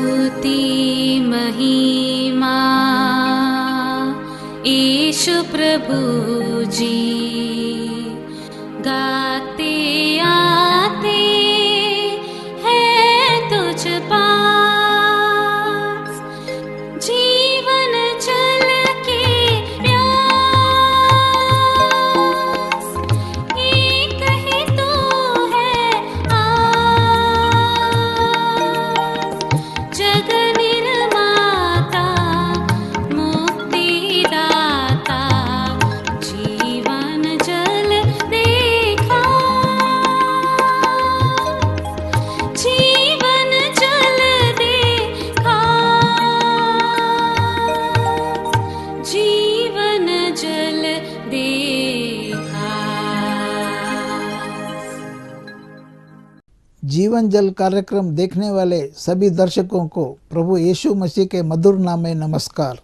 स्तुति महिमा ईशु प्रभु जी, गाते आते हैं तुझ पास, जीवन जल के प्यास, एक ही तो है आस, जग निर्माता मुक्तिदाता, जीवन जल देखा, जीवन जल देखा, जीवन जल देखा। जीवन जल कार्यक्रम देखने वाले सभी दर्शकों को प्रभु यीशु मसीह के मधुर नाम में नमस्कार।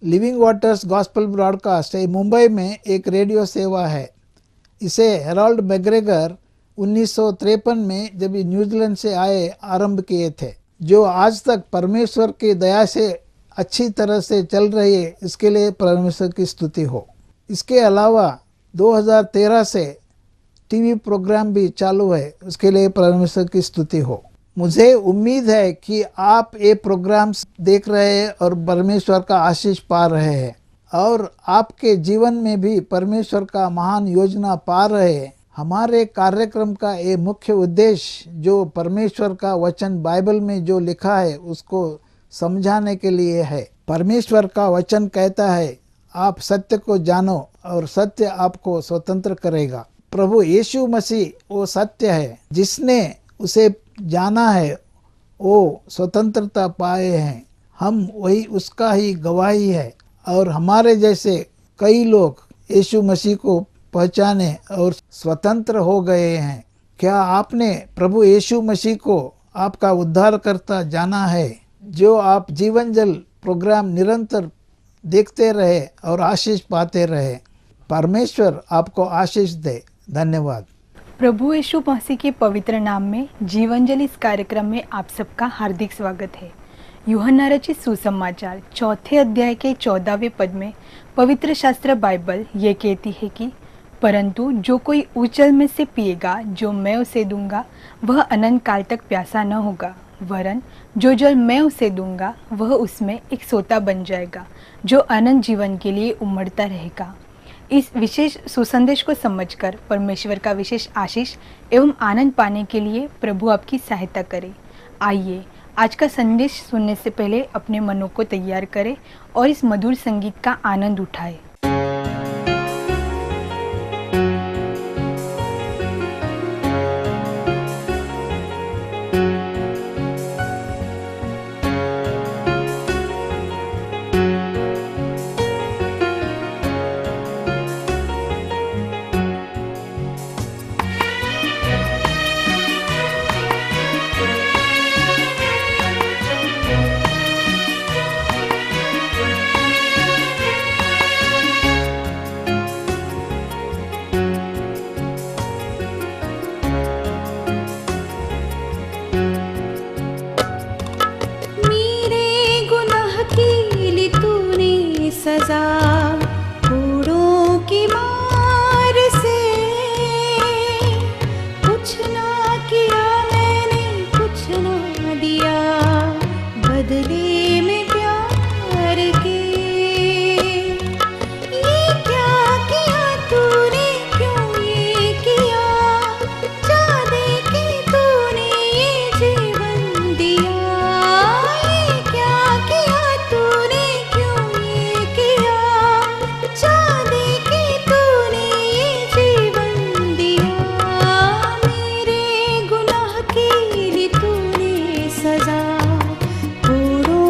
Living waters gospel broadcast Mumbai में एक रेडियो सेवा है। इसे हेराल्ड मैग्रेगर 1953 में जब न्यूजीलैंड से आए आरंभ किए थे, जो आज तक परमेश्वर की दया से अच्छी तरह से चल रही है। इसके लिए परमेश्वर की स्तुति हो। इसके अलावा 2013 से टीवी प्रोग्राम भी चालू है, उसके लिए परमेश्वर की स्तुति हो। मुझे उम्मीद है कि आप ये प्रोग्राम्स देख रहे हैं और परमेश्वर का आशीष पा रहे हैं, और आपके जीवन में भी परमेश्वर का महान योजना पा रहे हैं। हमारे कार्यक्रम का ये मुख्य उद्देश्य जो परमेश्वर का वचन बाइबल में जो लिखा है उसको समझाने के लिए है। परमेश्वर का वचन कहता है, आप सत्य को जानो और सत्य आपको स्वतंत्र करेगा। प्रभु यीशु मसीह वो सत्य है, जिसने उसे जाना है वो स्वतंत्रता पाए हैं। हम वही उसका ही गवाही है, और हमारे जैसे कई लोग यीशु मसीह को पहचाने और स्वतंत्र हो गए हैं। क्या आपने प्रभु यीशु मसीह को आपका उद्धारकर्ता जाना है? जो आप जीवन जल प्रोग्राम निरंतर देखते रहे और आशीष पाते रहे। परमेश्वर आपको आशीष दे। धन्यवाद। प्रभु यीशु मसीह के पवित्र नाम में जीवन जल इस कार्यक्रम में आप सबका हार्दिक स्वागत है। यूहन्ना रचित सुसमाचार 4 अध्याय के 14वें पद में पवित्र शास्त्र बाइबल ये कहती है कि परंतु जो कोई उस जल में से पिएगा जो मैं उसे दूंगा, वह अनंत काल तक प्यासा न होगा, वरन जो जल मैं उसे दूंगा वह उसमें एक सोता बन जाएगा जो अनंत जीवन के लिए उमड़ता रहेगा। इस विशेष सुसंदेश को समझकर परमेश्वर का विशेष आशीष एवं आनंद पाने के लिए प्रभु आपकी सहायता करे। आइए आज का संदेश सुनने से पहले अपने मनों को तैयार करें और इस मधुर संगीत का आनंद उठाएं। सजा पूरों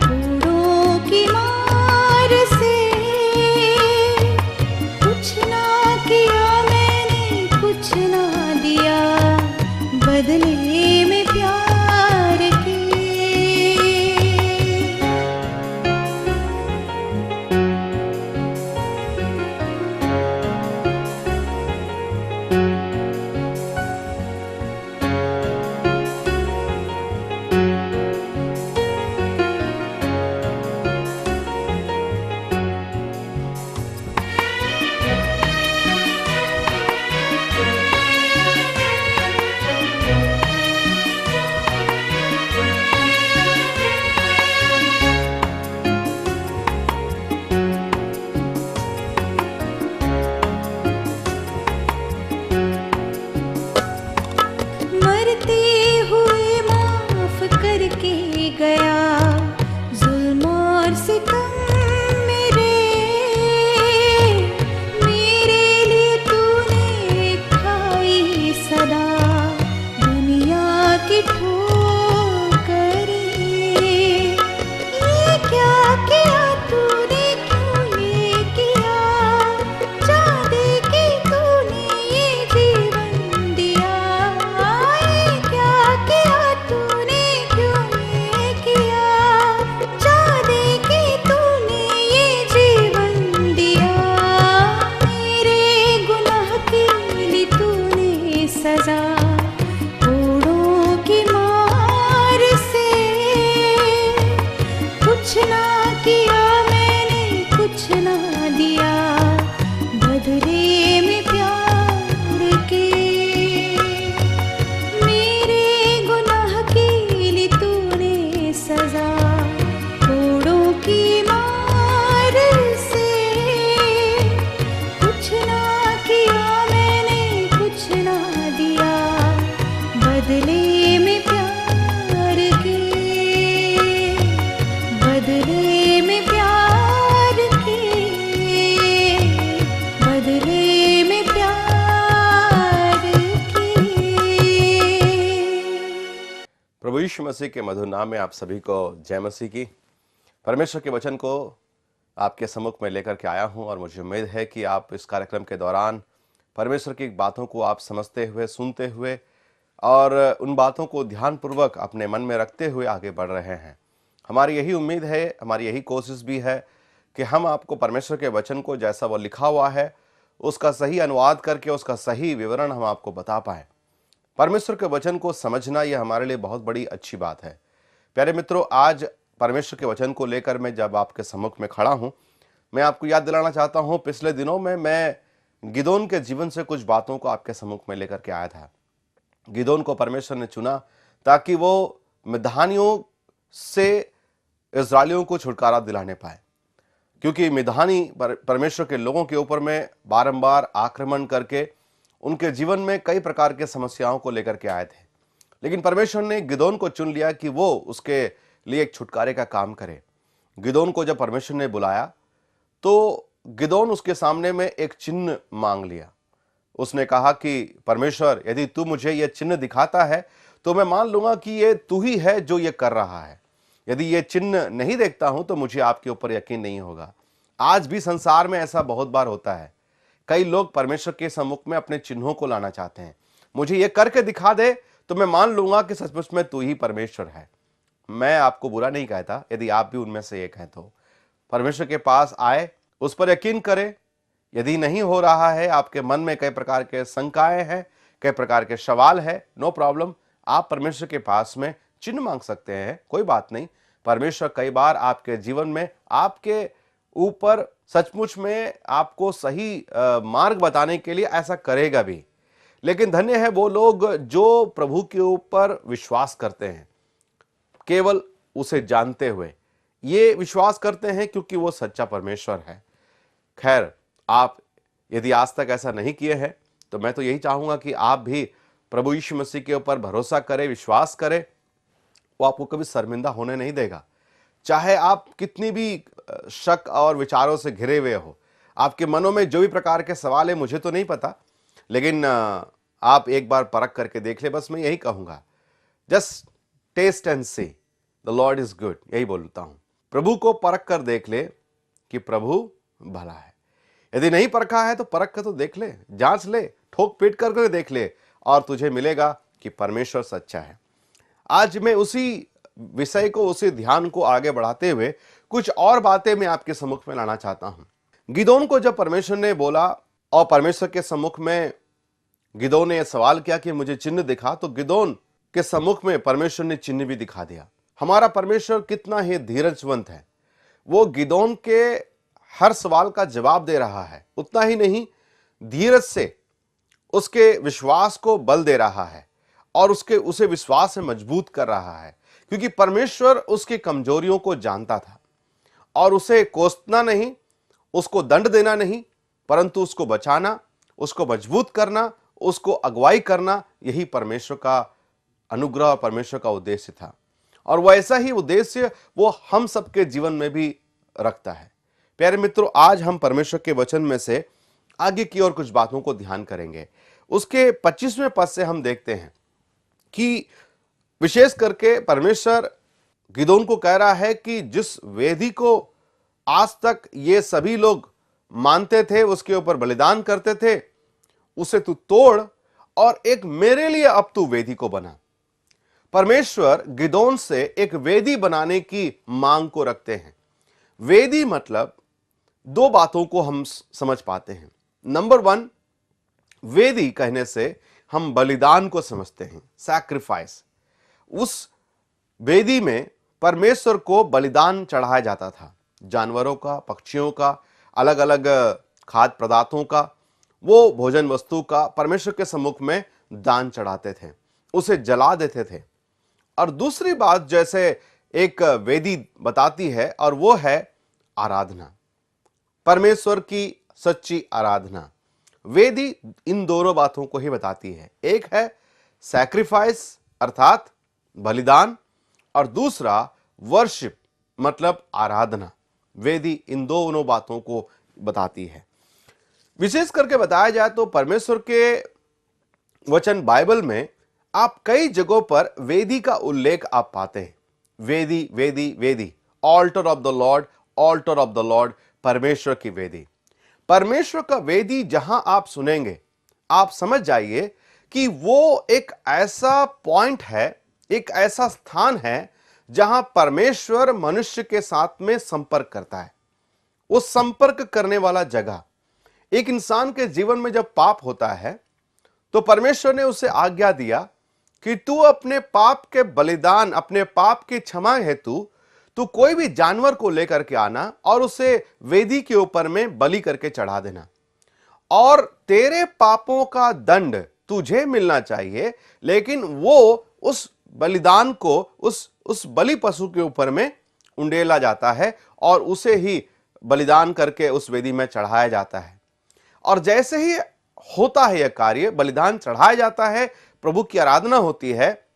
फूलों की मार से। कुछ ना किया मैंने, कुछ ना दिया बदले में प्यार के। मरते हुए माफ करके गया जुल्म और सितम मेरे। मेरे लिए तूने खाई सदा दुनिया की ठोकरें। ये क्या किया तूने, क्यों ये किया, चाँदे की तूने ये जीवन दिया। ये क्या किया तूने, क्यों ये किया, चाँदे की तूने ये जीवन दिया। मेरे गुनाह की ली तूने सजा कोड़ों की मार से। कुछ ना किया मैंने, कुछ ना दिया बदले में प्यार के। मेरे गुनाह की ली तूने सजा कोड़ों की मार से। कुछ ना किया मैंने, कुछ ना दिया बदले में प्यार के। बदले में प्यार के, बदले में प्यार के। प्रभु यीशु मसीह के मधुर नाम में आप सभी को जय मसीह की। परमेश्वर के वचन को आपके सम्मुख में लेकर के आया हूं और मुझे उम्मीद है कि आप इस कार्यक्रम के दौरान परमेश्वर की बातों को आप समझते हुए, सुनते हुए और उन बातों को ध्यानपूर्वक अपने मन में रखते हुए आगे बढ़ रहे हैं। हमारी यही उम्मीद है, हमारी यही कोशिश भी है कि हम आपको परमेश्वर के वचन को जैसा वो लिखा हुआ है उसका सही अनुवाद करके उसका सही विवरण हम आपको बता पाएं। परमेश्वर के वचन को समझना यह हमारे लिए बहुत बड़ी अच्छी बात है। प्यारे मित्रों, आज परमेश्वर के वचन को लेकर मैं जब आपके सम्मुख में खड़ा हूं, मैं आपको याद दिलाना चाहता हूं, पिछले दिनों में मैं गिदोन के जीवन से कुछ बातों को आपके सम्मुख में लेकर के आया था। गिदोन को परमेश्वर ने चुना ताकि वो मिद्यानियों से इस्राएलियों को छुटकारा दिलाने पाए, क्योंकि मिद्यानी परमेश्वर के लोगों के ऊपर में बारंबार आक्रमण करके उनके जीवन में कई प्रकार के समस्याओं को लेकर के आए थे। लेकिन परमेश्वर ने गिदोन को चुन लिया कि वो उसके लिए एक छुटकारे का काम करे। गिदोन को जब परमेश्वर ने बुलाया तो गिदोन उसके सामने में एक चिन्ह मांग लिया। उसने कहा कि परमेश्वर, यदि तू मुझे यह चिन्ह दिखाता है तो मैं मान लूंगा कि ये तू ही है जो ये कर रहा है। यदि ये चिन्ह नहीं देखता हूं तो मुझे आपके ऊपर यकीन नहीं होगा। आज भी संसार में ऐसा बहुत बार होता है। कई लोग परमेश्वर के सम्मुख में अपने चिन्हों को लाना चाहते हैं। मुझे ये करके दिखा दे तो मैं मान लूंगा कि सचमुच में तू ही परमेश्वर है। मैं आपको बुरा नहीं कहता यदि आप भी उनमें से एक हैं तो परमेश्वर के पास आए, उस पर यकीन करें। यदि नहीं हो रहा है, आपके मन में कई प्रकार के शंकाएं हैं, कई प्रकार के सवाल है, नो प्रॉब्लम, आप परमेश्वर के पास में चिन्ह मांग सकते हैं, कोई बात नहीं। परमेश्वर कई बार आपके जीवन में आपके ऊपर सचमुच में आपको सही मार्ग बताने के लिए ऐसा करेगा भी। लेकिन धन्य है वो लोग जो प्रभु के ऊपर विश्वास करते हैं, केवल उसे जानते हुए ये विश्वास करते हैं क्योंकि वो सच्चा परमेश्वर है। खैर, आप यदि आज तक ऐसा नहीं किए हैं तो मैं तो यही चाहूंगा कि आप भी प्रभु यीशु मसीह के ऊपर भरोसा करें, विश्वास करें। वो आपको कभी शर्मिंदा होने नहीं देगा। चाहे आप कितनी भी शक और विचारों से घिरे हुए हो, आपके मनों में जो भी प्रकार के सवाल है, मुझे तो नहीं पता, लेकिन आप एक बार परख करके देख ले। बस मैं यही कहूंगा, just taste and see. The Lord is good, यही बोलता हूं। प्रभु को परख कर देख ले कि प्रभु भला है। यदि नहीं परखा है तो परख कर तो देख ले, जांच ले, ठोक पीट कर देख ले, और तुझे मिलेगा कि परमेश्वर सच्चा है। आज मैं उसी विषय को, उसी ध्यान को आगे बढ़ाते हुए कुछ और बातें मैं आपके सम्मुख में लाना चाहता हूं। गिदोन को जब परमेश्वर ने बोला और परमेश्वर के सम्मुख में गिदोन ने यह सवाल किया कि मुझे चिन्ह दिखा, तो गिदोन के सम्मुख में परमेश्वर ने चिन्ह भी दिखा दिया। हमारा परमेश्वर कितना ही धीरजवंत है, वो गिदोन के हर सवाल का जवाब दे रहा है। उतना ही नहीं, धीरज से उसके विश्वास को बल दे रहा है और उसे विश्वास से मजबूत कर रहा है, क्योंकि परमेश्वर उसकी कमजोरियों को जानता था और उसे कोसना नहीं, उसको दंड देना नहीं, परंतु उसको बचाना, उसको मजबूत करना, उसको अगुवाई करना, यही परमेश्वर का अनुग्रह और परमेश्वर का उद्देश्य था। और वैसा ही उद्देश्य वो हम सबके जीवन में भी रखता है। प्यारे मित्रों, आज हम परमेश्वर के वचन में से आगे की और कुछ बातों को ध्यान करेंगे। उसके 25वें पद से हम देखते हैं कि विशेष करके परमेश्वर गिदोन को कह रहा है कि जिस वेदी को आज तक ये सभी लोग मानते थे, उसके ऊपर बलिदान करते थे, उसे तू तोड़ और एक मेरे लिए अब तू वेदी को बना। परमेश्वर गिदोन से एक वेदी बनाने की मांग को रखते हैं। वेदी मतलब दो बातों को हम समझ पाते हैं। नंबर 1, वेदी कहने से हम बलिदान को समझते हैं, सैक्रिफाइस। उस वेदी में परमेश्वर को बलिदान चढ़ाया जाता था, जानवरों का, पक्षियों का, अलग अलग खाद्य पदार्थों का, वो भोजन वस्तु का परमेश्वर के सम्मुख में दान चढ़ाते थे, उसे जला देते थे। और दूसरी बात जैसे एक वेदी बताती है, और वो है आराधना, परमेश्वर की सच्ची आराधना। वेदी इन दोनों बातों को ही बताती है। एक है सैक्रिफाइस अर्थात बलिदान, और दूसरा वर्शिप मतलब आराधना। वेदी इन दोनों बातों को बताती है। विशेष करके बताया जाए तो परमेश्वर के वचन बाइबल में आप कई जगहों पर वेदी का उल्लेख आप पाते हैं। वेदी वेदी वेदी, alter of the Lord, alter of the Lord, परमेश्वर की वेदी। परमेश्वर का वेदी जहां आप सुनेंगे, आप समझ जाइए कि वो एक ऐसा पॉइंट है, एक ऐसा स्थान है जहां परमेश्वर मनुष्य के साथ में संपर्क करता है। वो संपर्क करने वाला जगह। एक इंसान के जीवन में जब पाप होता है तो परमेश्वर ने उसे आज्ञा दिया कि तू अपने पाप के बलिदान, अपने पाप की क्षमा हेतु तू कोई भी जानवर को लेकर के आना और उसे वेदी के ऊपर में बलि करके चढ़ा देना, और तेरे पापों का दंड तुझे मिलना चाहिए, लेकिन वो उस बलिदान को उस बलि पशु के ऊपर में उंडेला जाता है और उसे ही बलिदान करके उस वेदी में चढ़ाया जाता है। और जैसे ही होता है यह कार्य, बलिदान चढ़ाया जाता है, प्रभु की आराधना होती है,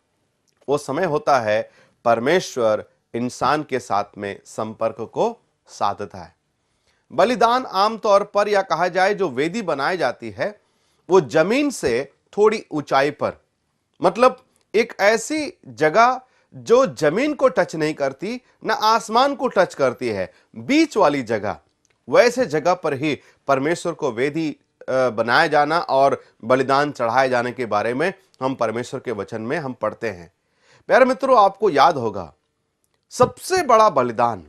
वो समय होता है परमेश्वर इंसान के साथ में संपर्क को साधता है। बलिदान आमतौर पर, या कहा जाए जो वेदी बनाई जाती है, वो जमीन से थोड़ी ऊंचाई पर, मतलब एक ऐसी जगह जो जमीन को टच नहीं करती, ना आसमान को टच करती है, बीच वाली जगह, वैसे जगह पर ही परमेश्वर को वेदी बनाया जाना और बलिदान चढ़ाए जाने के बारे में हम परमेश्वर के वचन में हम पढ़ते हैं। प्यारे मित्रों, आपको याद होगा सबसे बड़ा बलिदान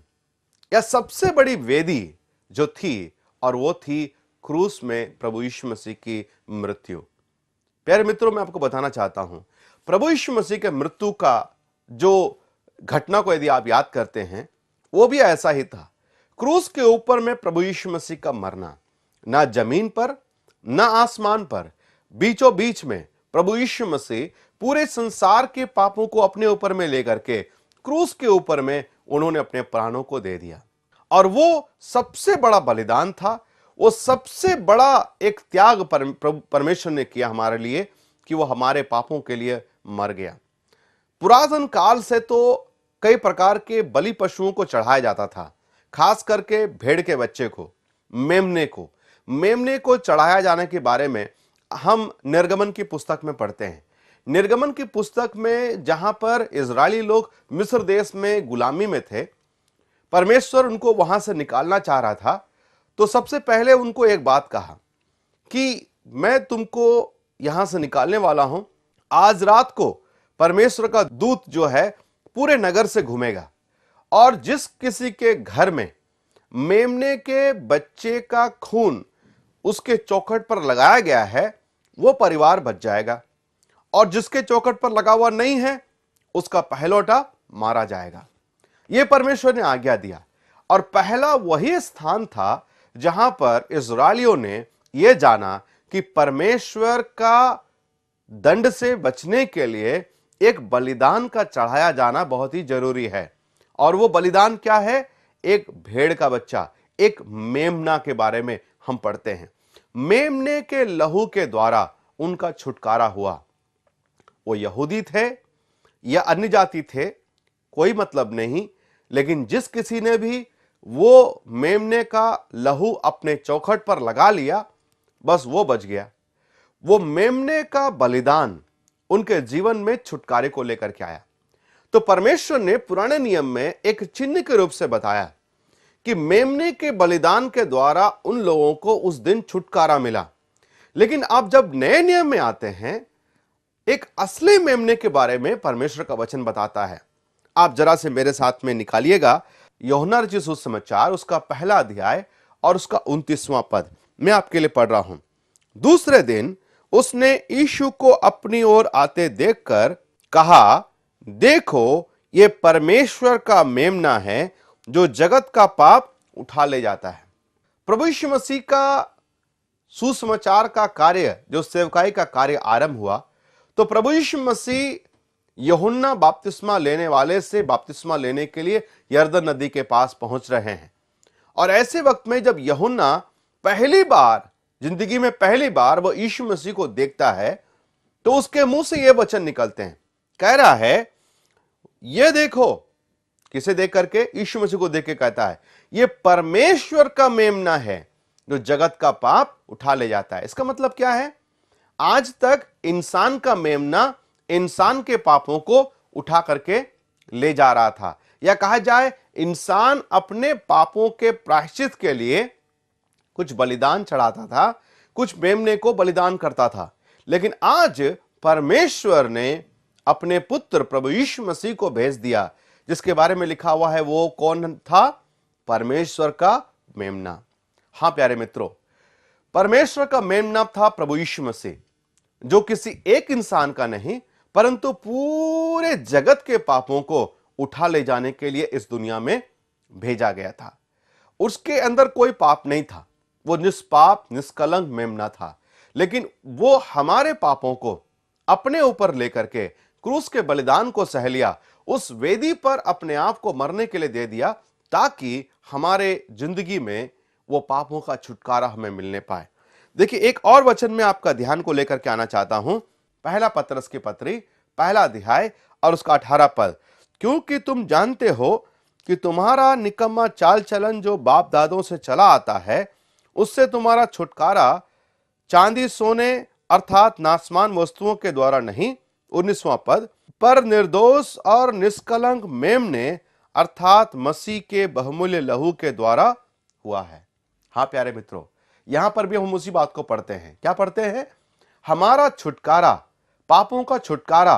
या सबसे बड़ी वेदी जो थी, और वो थी क्रूस में प्रभु यीशु मसीह की मृत्यु। प्यारे मित्रों, मैं आपको बताना चाहता हूं, प्रभु यीशु मसीह के मृत्यु का जो घटना को यदि आप याद करते हैं, वो भी ऐसा ही था। क्रूस के ऊपर में प्रभु यीशु मसीह का मरना, ना जमीन पर ना आसमान पर, बीचों बीच में प्रभु यीशु मसीह पूरे संसार के पापों को अपने ऊपर में लेकर के क्रूस के ऊपर में उन्होंने अपने प्राणों को दे दिया। और वो सबसे बड़ा बलिदान था, वो सबसे बड़ा एक त्याग परमेश्वर ने किया हमारे लिए, कि वो हमारे पापों के लिए मर गया। पुरातन काल से तो कई प्रकार के बलि पशुओं को चढ़ाया जाता था, खास करके भेड़ के बच्चे को, मेमने को चढ़ाया जाने के बारे में हम निर्गमन की पुस्तक में पढ़ते हैं निर्गमन की पुस्तक में जहां पर इजरायली लोग मिस्र देश में गुलामी में थे, परमेश्वर उनको वहां से निकालना चाह रहा था, तो सबसे पहले उनको एक बात कहा कि मैं तुमको यहां से निकालने वाला हूं। आज रात को परमेश्वर का दूत जो है पूरे नगर से घूमेगा, और जिस किसी के घर में मेमने के बच्चे का खून उसके चौखट पर लगाया गया है वो परिवार बच जाएगा, और जिसके चौखट पर लगा हुआ नहीं है उसका पहलौठा मारा जाएगा। यह परमेश्वर ने आज्ञा दिया, और पहला वही स्थान था जहां पर इजरायलियों ने यह जाना कि परमेश्वर का दंड से बचने के लिए एक बलिदान का चढ़ाया जाना बहुत ही जरूरी है। और वो बलिदान क्या है? एक भेड़ का बच्चा, एक मेमना के बारे में हम पढ़ते हैं। मेमने के लहू के द्वारा उनका छुटकारा हुआ। वो यहूदी थे या अन्य जाति थे, कोई मतलब नहीं, लेकिन जिस किसी ने भी वो मेमने का लहू अपने चौखट पर लगा लिया, बस वो बच गया। वो मेमने का बलिदान उनके जीवन में छुटकारे को लेकर के आया। तो परमेश्वर ने पुराने नियम में एक चिन्ह के रूप से बताया कि मेमने के बलिदान के द्वारा उन लोगों को उस दिन छुटकारा मिला। लेकिन अब जब नए नियम में आते हैं, एक असली मेमने के बारे में परमेश्वर का वचन बताता है। आप जरा से मेरे साथ में निकालिएगा यूहन्ना रचित सुसमाचार, उसका पहला अध्याय और उसका 29वां पद मैं आपके लिए पढ़ रहा हूं। दूसरे दिन उसने यीशु को अपनी ओर आते देखकर कहा, देखो ये परमेश्वर का मेमना है जो जगत का पाप उठा ले जाता है। प्रभु यीशु मसीह का सुसमाचार का कार्य, जो सेवकाई का कार्य आरंभ हुआ, तो प्रभु यीशु मसीह यूहन्ना बपतिस्मा लेने वाले से बपतिस्मा लेने के लिए यरदन नदी के पास पहुंच रहे हैं। और ऐसे वक्त में जब यूहन्ना पहली बार जिंदगी में पहली बार वो यीशु मसीह को देखता है, तो उसके मुंह से ये वचन निकलते हैं। कह रहा है, ये देखो, किसे देख करके? यीशु मसीह को देख के कहता है, ये परमेश्वर का मेमना है जो जगत का पाप उठा ले जाता है। इसका मतलब क्या है? आज तक इंसान का मेमना इंसान के पापों को उठा करके ले जा रहा था, या कहा जाए इंसान अपने पापों के प्रायश्चित के लिए कुछ बलिदान चढ़ाता था, कुछ मेमने को बलिदान करता था। लेकिन आज परमेश्वर ने अपने पुत्र प्रभु यीशु मसीह को भेज दिया, जिसके बारे में लिखा हुआ है वो कौन था? परमेश्वर का मेमना। हां प्यारे मित्रों, परमेश्वर का मेमना था प्रभु यीशु मसीह, जो किसी एक इंसान का नहीं परंतु पूरे जगत के पापों को उठा ले जाने के लिए इस दुनिया में भेजा गया था। उसके अंदर कोई पाप नहीं था, वो निष्पाप निष्कलंक मेमना था, लेकिन वो हमारे पापों को अपने ऊपर लेकर के क्रूस के बलिदान को सह लिया, उस वेदी पर अपने आप को मरने के लिए दे दिया, ताकि हमारे जिंदगी में वो पापों का छुटकारा हमें मिलने पाए। देखिए, एक और वचन में आपका ध्यान को लेकर के आना चाहता हूं। पहला पतरस की पत्री, पहला अध्याय और उसका 18 पद, क्योंकि तुम जानते हो कि तुम्हारा निकम्मा चाल चलन जो बाप दादों से चला आता है, उससे तुम्हारा छुटकारा चांदी सोने अर्थात नासमान वस्तुओं के द्वारा नहीं, 19वां पद, पर निर्दोष और निष्कलंक मेमने अर्थात मसीह के बहुमूल्य लहू के द्वारा हुआ है। हाँ प्यारे मित्रों, यहां पर भी हम उसी बात को पढ़ते हैं। क्या पढ़ते हैं? हमारा छुटकारा, पापों का छुटकारा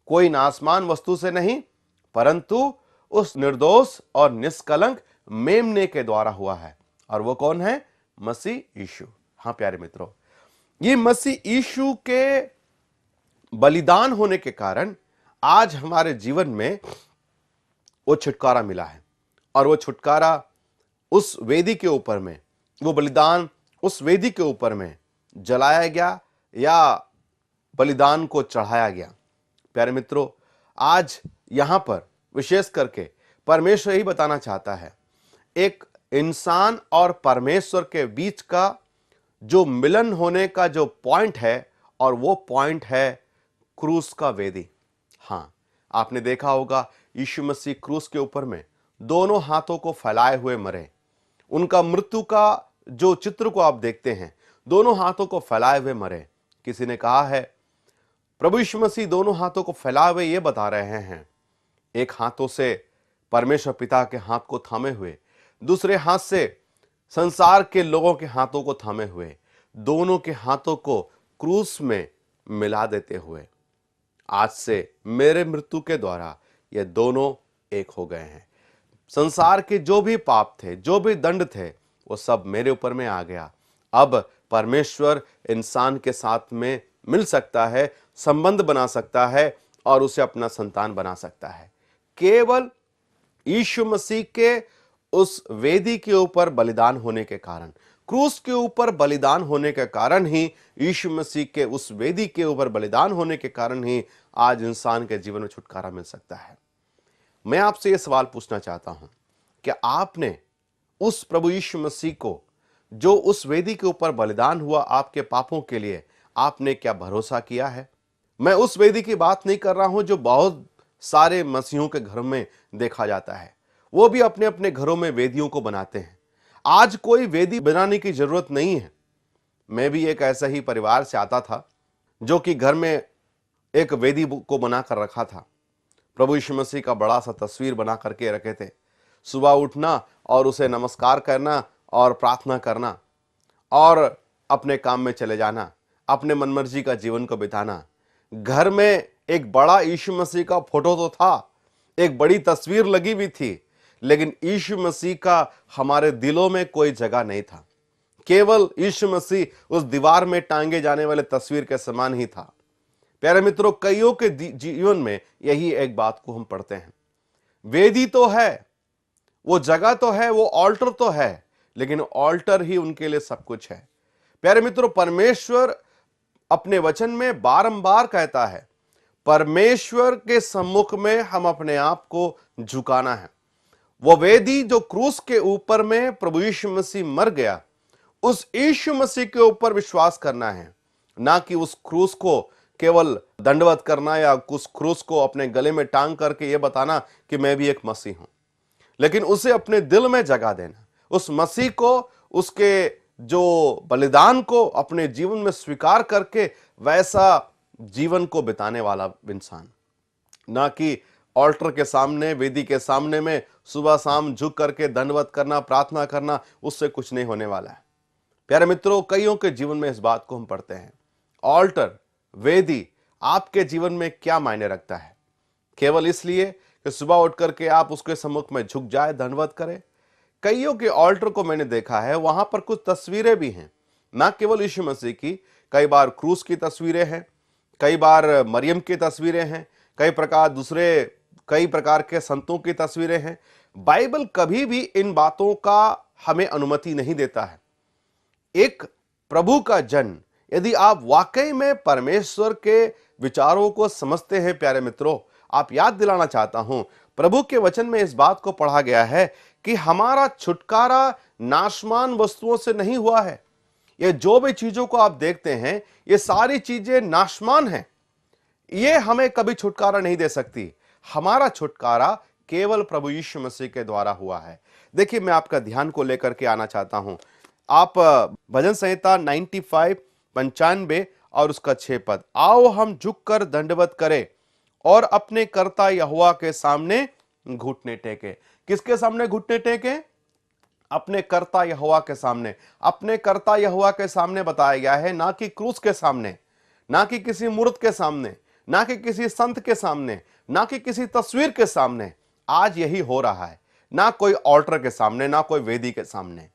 कोई नासमान वस्तु से नहीं, परंतु उस निर्दोष और निष्कलंक मेमने के द्वारा हुआ है। और वो कौन है? मसीह यीशु। हाँ प्यारे मित्रों, ये मसीह यीशु के बलिदान होने के कारण आज हमारे जीवन में वो छुटकारा मिला है। और वो छुटकारा उस वेदी के ऊपर में, वो बलिदान उस वेदी के ऊपर में जलाया गया या बलिदान को चढ़ाया गया। प्यारे मित्रों, आज यहां पर विशेष करके परमेश्वर ही बताना चाहता है, एक इंसान और परमेश्वर के बीच का जो मिलन होने का जो पॉइंट है, और वो पॉइंट है क्रूस का वेदी। हां, आपने देखा होगा यीशु मसीह क्रूस के ऊपर में दोनों हाथों को फैलाए हुए मरे। उनका मृत्यु का जो चित्र को आप देखते हैं, दोनों हाथों को फैलाए हुए मरे। किसी ने कहा है प्रभु यीशु मसीह दोनों हाथों को फैलाए हुए ये बता रहे हैं, एक हाथों से परमेश्वर पिता के हाथ को थामे हुए, दूसरे हाथ से संसार के लोगों के हाथों को थामे हुए, दोनों के हाथों को क्रूस में मिला देते हुए आज से मेरे मृत्यु के द्वारा ये दोनों एक हो गए हैं। संसार के जो भी पाप थे, जो भी दंड थे, वो सब मेरे ऊपर में आ गया। अब परमेश्वर इंसान के साथ में मिल सकता है, संबंध बना सकता है और उसे अपना संतान बना सकता है। केवल यीशु मसीह के उस वेदी के ऊपर बलिदान होने के कारण, क्रूस के ऊपर बलिदान होने के कारण ही, यीशु मसीह के उस वेदी के ऊपर बलिदान होने के कारण ही आज इंसान के जीवन में छुटकारा मिल सकता है। मैं आपसे यह सवाल पूछना चाहता हूं कि आपने उस प्रभु यीशु मसीह को, जो उस वेदी के ऊपर बलिदान हुआ आपके पापों के लिए, आपने क्या भरोसा किया है? मैं उस वेदी की बात नहीं कर रहा हूं जो बहुत सारे मसीहों के घर में देखा जाता है। वो भी अपने अपने घरों में वेदियों को बनाते हैं। आज कोई वेदी बनाने की जरूरत नहीं है। मैं भी एक ऐसा ही परिवार से आता था जो कि घर में एक वेदी को बनाकर रखा था। प्रभु यीशु मसीह का बड़ा सा तस्वीर बना करके रखे थे। सुबह उठना और उसे नमस्कार करना और प्रार्थना करना और अपने काम में चले जाना, अपने मनमर्जी का जीवन को बिताना। घर में एक बड़ा यीशु मसीह का फोटो तो था, एक बड़ी तस्वीर लगी हुई थी, लेकिन यीशु मसीह का हमारे दिलों में कोई जगह नहीं था। केवल यीशु मसीह उस दीवार में टांगे जाने वाले तस्वीर के समान ही था। प्यारे मित्रों, कईयों के जीवन में यही एक बात को हम पढ़ते हैं। वेदी तो है, वो जगह तो है, वो ऑल्टर तो है, लेकिन ऑल्टर ही उनके लिए सब कुछ है। प्यारे मित्रों, परमेश्वर अपने वचन में बारंबार कहता है, परमेश्वर के सम्मुख में हम अपने आप को झुकाना है। वो वेदी जो क्रूस के ऊपर में प्रभु यीशु मसीह मर गया, उस यीशु मसीह के ऊपर विश्वास करना है, ना कि उस क्रूस को केवल दंडवत करना या उस क्रूस को अपने गले में टांग करके ये बताना कि मैं भी एक मसीह हूं, लेकिन उसे अपने दिल में जगह देना, उस मसीह को, उसके जो बलिदान को अपने जीवन में स्वीकार करके वैसा जीवन को बिताने वाला इंसान, ना कि ऑल्टर के सामने, वेदी के सामने में सुबह शाम झुक करके दंडवत करना, प्रार्थना करना, उससे कुछ नहीं होने वाला है। प्यारे मित्रों, कईयों के जीवन में इस बात को हम पढ़ते हैं। ऑल्टर, वेदी आपके जीवन में क्या मायने रखता है? केवल इसलिए कि सुबह उठ करके आप उसके सम्मुख में झुक जाए, दंडवत करें? कईयों के ऑल्टर को मैंने देखा है, वहां पर कुछ तस्वीरें भी हैं, ना केवल यीशु मसीह की, कई बार क्रूस की तस्वीरें हैं, कई बार मरियम की तस्वीरें हैं, कई प्रकार के संतों की तस्वीरें हैं। बाइबल कभी भी इन बातों का हमें अनुमति नहीं देता है। एक प्रभु का जन, यदि आप वाकई में परमेश्वर के विचारों को समझते हैं, प्यारे मित्रों, आप याद दिलाना चाहता हूं, प्रभु के वचन में इस बात को पढ़ा गया है कि हमारा छुटकारा नाशमान वस्तुओं से नहीं हुआ है। ये जो भी चीजों को आप देखते हैं, ये सारी चीजें नाशमान हैं, ये हमें कभी छुटकारा नहीं दे सकती। हमारा छुटकारा केवल प्रभु यीशु मसीह के द्वारा हुआ है। देखिए, मैं आपका ध्यान को लेकर के आना चाहता हूं। आप भजन संहिता 95 और उसका 6 पद, आओ हम झुककर दंडवत करें और अपने कर्ता यहोवा के सामने घुटने टेके। किसके सामने घुटने टेके? अपने कर्ता यहोवा के सामने। अपने कर्ता यहोवा के सामने बताया गया है, ना कि क्रूस के सामने, ना कि किसी मूर्त के सामने, ना कि किसी संत के सामने, ना कि किसी तस्वीर के सामने। आज यही हो रहा है, ना कोई ऑल्टर के सामने, ना कोई वेदी के सामने।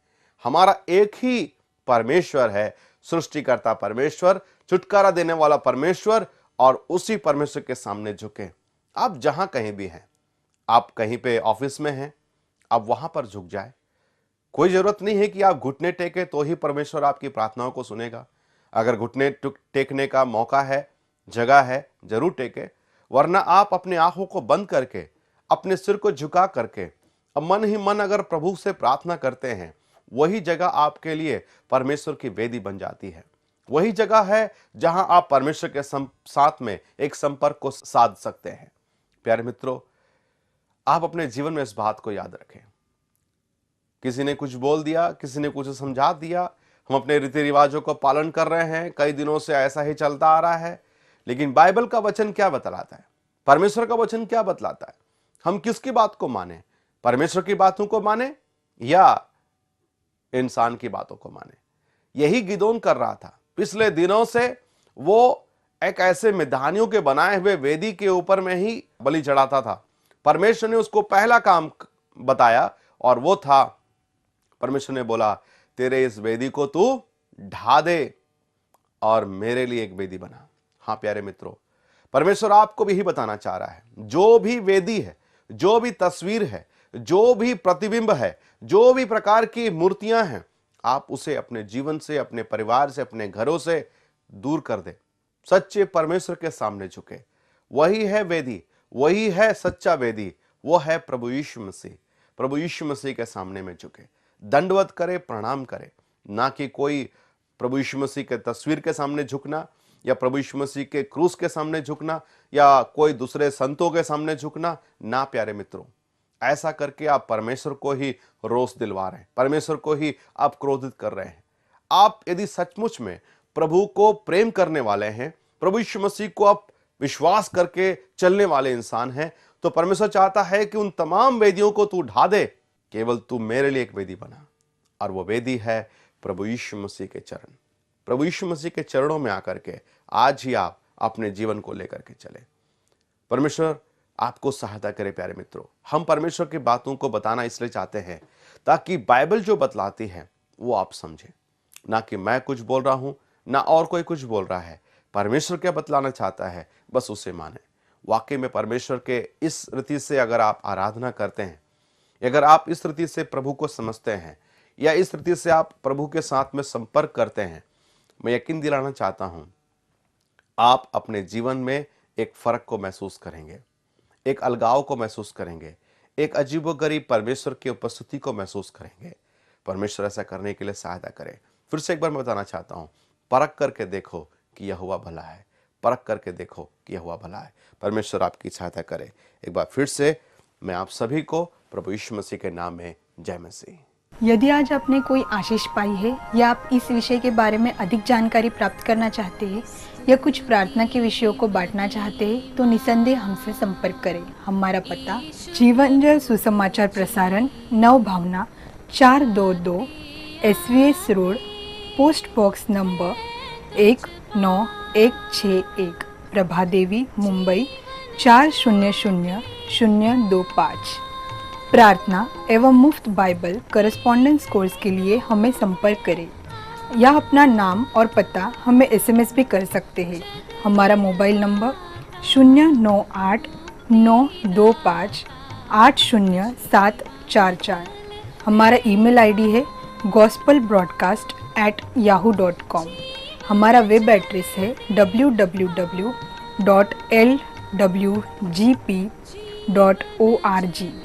हमारा एक ही परमेश्वर है, सृष्टिकर्ता परमेश्वर, छुटकारा देने वाला परमेश्वर, और उसी परमेश्वर के सामने झुके। आप जहां कहीं भी हैं, आप कहीं पे ऑफिस में हैं, आप वहां पर झुक जाए। कोई जरूरत नहीं है कि आप घुटने टेके तो ही परमेश्वर आपकी प्रार्थनाओं को सुनेगा। अगर घुटने टेकने का मौका है, जगह है, जरूर टेके, वरना आप अपनी आंखों को बंद करके, अपने सिर को झुका करके मन ही मन अगर प्रभु से प्रार्थना करते हैं, वही जगह आपके लिए परमेश्वर की वेदी बन जाती है। वही जगह है जहां आप परमेश्वर के साथ में एक संपर्क को साध सकते हैं। प्यारे मित्रों, आप अपने जीवन में इस बात को याद रखें। किसी ने कुछ बोल दिया, किसी ने कुछ समझा दिया, हम अपने रीति रिवाजों को पालन कर रहे हैं, कई दिनों से ऐसा ही चलता आ रहा है, लेकिन बाइबल का वचन क्या बतलाता है? परमेश्वर का वचन क्या बतलाता है? हम किसकी बात को माने? परमेश्वर की बातों को माने या इंसान की बातों को माने? यही गिदोन कर रहा था। पिछले दिनों से वो एक ऐसे मिधानियों के बनाए हुए वेदी के ऊपर में ही बलि चढ़ाता था। परमेश्वर ने उसको पहला काम बताया और वो था, परमेश्वर ने बोला तेरे इस वेदी को तू ढा दे और मेरे लिए एक वेदी बना। हाँ प्यारे मित्रों, परमेश्वर आपको भी यही बताना चाह रहा है, जो भी वेदी है, जो भी तस्वीर है, जो भी प्रतिबिंब है, जो भी प्रकार की मूर्तियां हैं, आप उसे अपने जीवन से, अपने परिवार से, अपने घरों से दूर कर दे। सच्चे परमेश्वर के सामने झुके। वही है वेदी, वही है सच्चा वेदी, वो है प्रभु यीशु मसीह। प्रभु यीशु मसीह के सामने में झुके, दंडवत करे, प्रणाम करे, ना कि कोई प्रभु यीशु मसीह के तस्वीर के सामने झुकना या प्रभु यीशु मसीह के क्रूस के सामने झुकना या कोई दूसरे संतों के सामने झुकना। ना प्यारे मित्रों, ऐसा करके आप परमेश्वर को ही रोष दिलवा रहे हैं, परमेश्वर को ही आप क्रोधित कर रहे हैं। आप यदि सचमुच में प्रभु को प्रेम करने वाले हैं, प्रभु यीशु मसीह को आप विश्वास करके चलने वाले इंसान हैं, तो परमेश्वर चाहता है कि उन तमाम वेदियों को तू ढा दे, केवल तू मेरे लिए एक वेदी बना। और वो वेदी है प्रभु यीशु मसीह के चरण। प्रभु यीशु मसीह के चरणों में आकर के आज ही आप अपने जीवन को लेकर के चले। परमेश्वर आपको सहायता करे प्यारे मित्रों। हम परमेश्वर की बातों को बताना इसलिए चाहते हैं ताकि बाइबल जो बतलाती है वो आप समझें, ना कि मैं कुछ बोल रहा हूं, ना और कोई कुछ बोल रहा है। परमेश्वर क्या बतलाना चाहता है, बस उसे माने। वाकई में परमेश्वर के इस रीति से अगर आप आराधना करते हैं, अगर आप इस रीति से प्रभु को समझते हैं या इस रीति से आप प्रभु के साथ में संपर्क करते हैं, मैं यकीन दिलाना चाहता हूं आप अपने जीवन में एक फर्क को महसूस करेंगे, एक अलगाव को महसूस करेंगे, एक अजीबोगरीब परमेश्वर की उपस्थिति को महसूस करेंगे। परमेश्वर ऐसा करने के लिए सहायता करे। फिर से एक बार मैं बताना चाहता हूं, परख करके देखो कि यहोवा भला है, परख करके देखो कि यहोवा भला है। परमेश्वर आपकी सहायता करे। एक बार फिर से मैं आप सभी को प्रभु यीशु मसीह के नाम में जय मसीह। यदि आज आपने कोई आशीष पाई है या आप इस विषय के बारे में अधिक जानकारी प्राप्त करना चाहते हैं या कुछ प्रार्थना के विषयों को बांटना चाहते हैं, तो निसंदेह हमसे संपर्क करें। हमारा पता जीवन जल सुसमाचार प्रसारण, Nav Bhavna 422 SVS road, post box number 19161, Prabha Devi, Mumbai 400025। प्रार्थना एवं मुफ्त बाइबल करस्पॉन्डेंस कोर्स के लिए हमें संपर्क करें या अपना नाम और पता हमें SMS भी कर सकते हैं। हमारा मोबाइल नंबर 098-925-80744। हमारा ईमेल ID है gospelbroadcast@yahoo.com। हमारा वेब एड्रेस है www.lwgp.org।